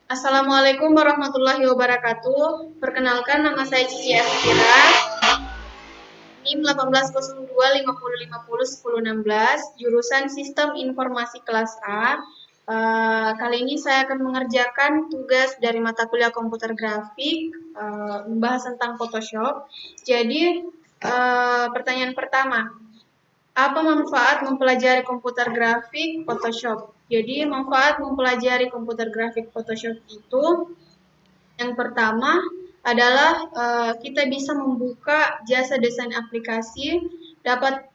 Assalamualaikum warahmatullahi wabarakatuh. Perkenalkan, nama saya Cici Askira, NIM 180250501016, jurusan Sistem Informasi kelas A. Kali ini saya akan mengerjakan tugas dari mata kuliah komputer grafik, membahas tentang Photoshop. Jadi, pertanyaan pertama, apa manfaat mempelajari komputer grafik Photoshop? Jadi, manfaat mempelajari komputer grafik Photoshop itu yang pertama adalah kita bisa membuka jasa desain aplikasi, dapat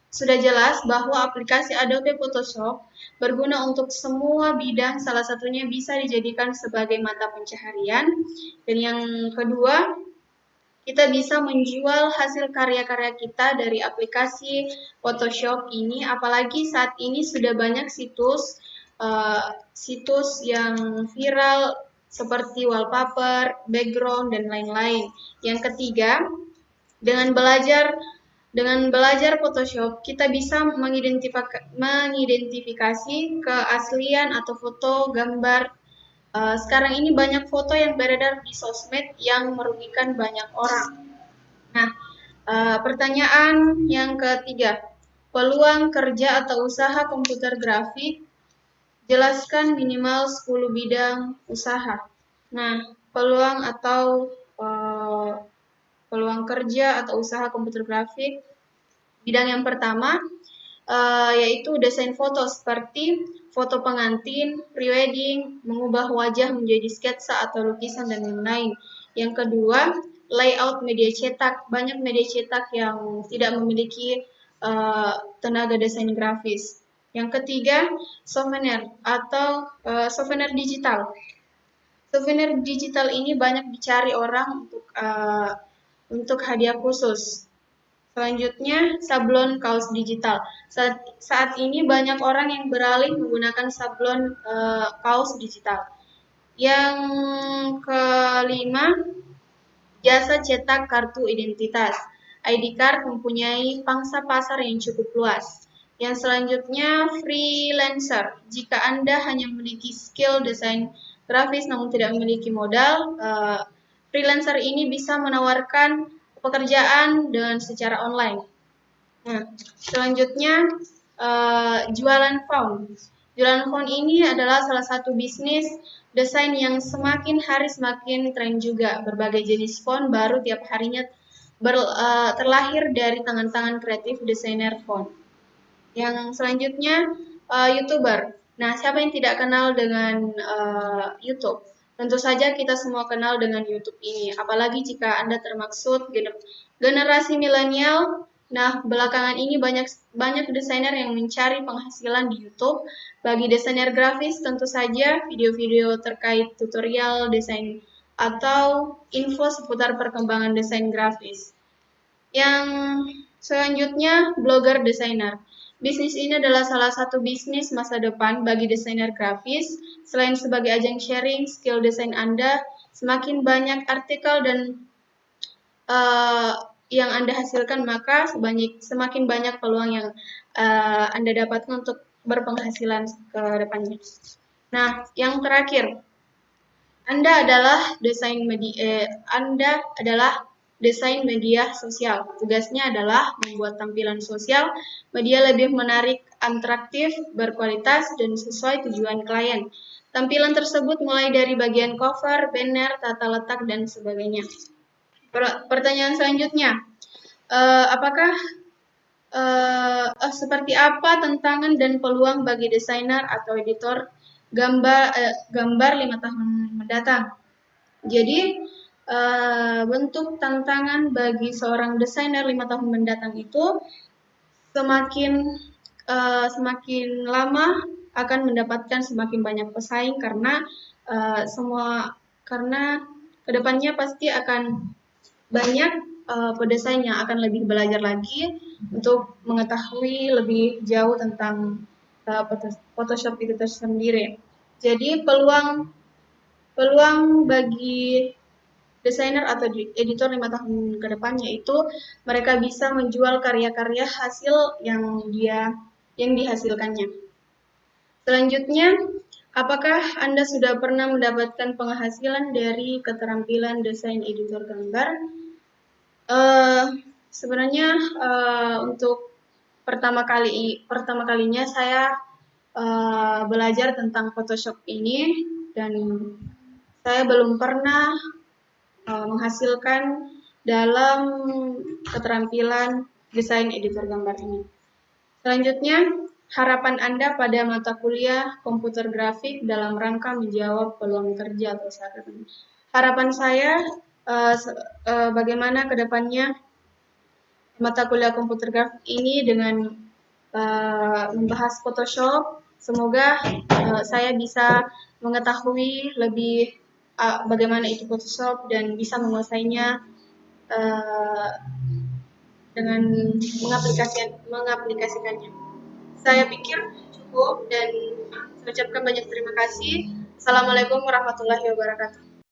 sudah jelas bahwa aplikasi Adobe Photoshop berguna untuk semua bidang, salah satunya bisa dijadikan sebagai mata pencaharian. Dan yang kedua, kita bisa menjual hasil karya-karya kita dari aplikasi Photoshop ini, apalagi saat ini sudah banyak situs yang viral seperti wallpaper, background, dan lain-lain. Yang ketiga, dengan belajar Photoshop, kita bisa mengidentifikasi keaslian atau foto, gambar. Sekarang ini banyak foto yang beredar di sosmed yang merugikan banyak orang. Nah, pertanyaan yang ketiga, peluang kerja atau usaha komputer grafik, jelaskan minimal 10 bidang usaha. Nah, peluang kerja atau usaha komputer grafik, bidang yang pertama yaitu desain foto seperti foto pengantin, prewedding, mengubah wajah menjadi sketsa atau lukisan dan lain-lain. Yang kedua, layout media cetak. Banyak media cetak yang tidak memiliki tenaga desain grafis. Yang ketiga, souvenir atau souvenir digital. Souvenir digital ini banyak dicari orang untuk hadiah khusus. Selanjutnya, sablon kaos digital. Saat ini banyak orang yang beralih menggunakan sablon kaos digital. Yang kelima, jasa cetak kartu identitas. ID card mempunyai pangsa pasar yang cukup luas. Yang selanjutnya, freelancer. Jika Anda hanya memiliki skill desain grafis namun tidak memiliki modal, freelancer ini bisa menawarkan pekerjaan dengan secara online. Nah, selanjutnya jualan font. Jualan font ini adalah salah satu bisnis desain yang semakin hari semakin tren juga. Berbagai jenis font baru tiap harinya terlahir dari tangan-tangan kreatif desainer font. Yang selanjutnya YouTuber. Nah, siapa yang tidak kenal dengan YouTube? Tentu saja kita semua kenal dengan YouTube ini. Apalagi jika Anda termaksud generasi milenial. Nah, belakangan ini banyak desainer yang mencari penghasilan di YouTube. Bagi desainer grafis, tentu saja video-video terkait tutorial desain atau info seputar perkembangan desain grafis. Yang selanjutnya, blogger desainer. Bisnis ini adalah salah satu bisnis masa depan bagi desainer grafis. Selain sebagai ajang sharing skill desain Anda, semakin banyak artikel dan yang Anda hasilkan, maka semakin banyak peluang yang Anda dapatkan untuk berpenghasilan ke depannya. Nah, yang terakhir, Anda adalah desain media sosial. Tugasnya adalah membuat tampilan sosial media lebih menarik, atraktif, berkualitas, dan sesuai tujuan klien. Tampilan tersebut mulai dari bagian cover, banner, tata letak, dan sebagainya. Pertanyaan selanjutnya, seperti apa tantangan dan peluang bagi desainer atau editor gambar 5 tahun mendatang? Jadi, bentuk tantangan bagi seorang desainer 5 tahun mendatang itu semakin lama akan mendapatkan semakin banyak pesaing karena kedepannya pasti akan banyak pedesain yang akan lebih belajar lagi untuk mengetahui lebih jauh tentang Photoshop itu tersendiri. Jadi peluang bagi desainer atau editor 5 tahun ke depan yaitu mereka bisa menjual karya-karya hasil yang dihasilkannya. Selanjutnya, Apakah Anda sudah pernah mendapatkan penghasilan dari keterampilan desain editor gambar? Eh, Sebenarnya untuk pertama kalinya saya belajar tentang Photoshop ini, dan saya belum pernah menghasilkan dalam keterampilan desain editor gambar ini. Selanjutnya, harapan Anda pada mata kuliah komputer grafik dalam rangka menjawab peluang kerja atau saat ini. Harapan saya bagaimana ke depannya mata kuliah komputer grafik ini dengan membahas Photoshop. Semoga saya bisa mengetahui lebih bagaimana itu Photoshop dan bisa menguasainya uh, dengan mengaplikasikannya. Saya pikir cukup dan saya ucapkan banyak terima kasih. Assalamualaikum warahmatullahi wabarakatuh.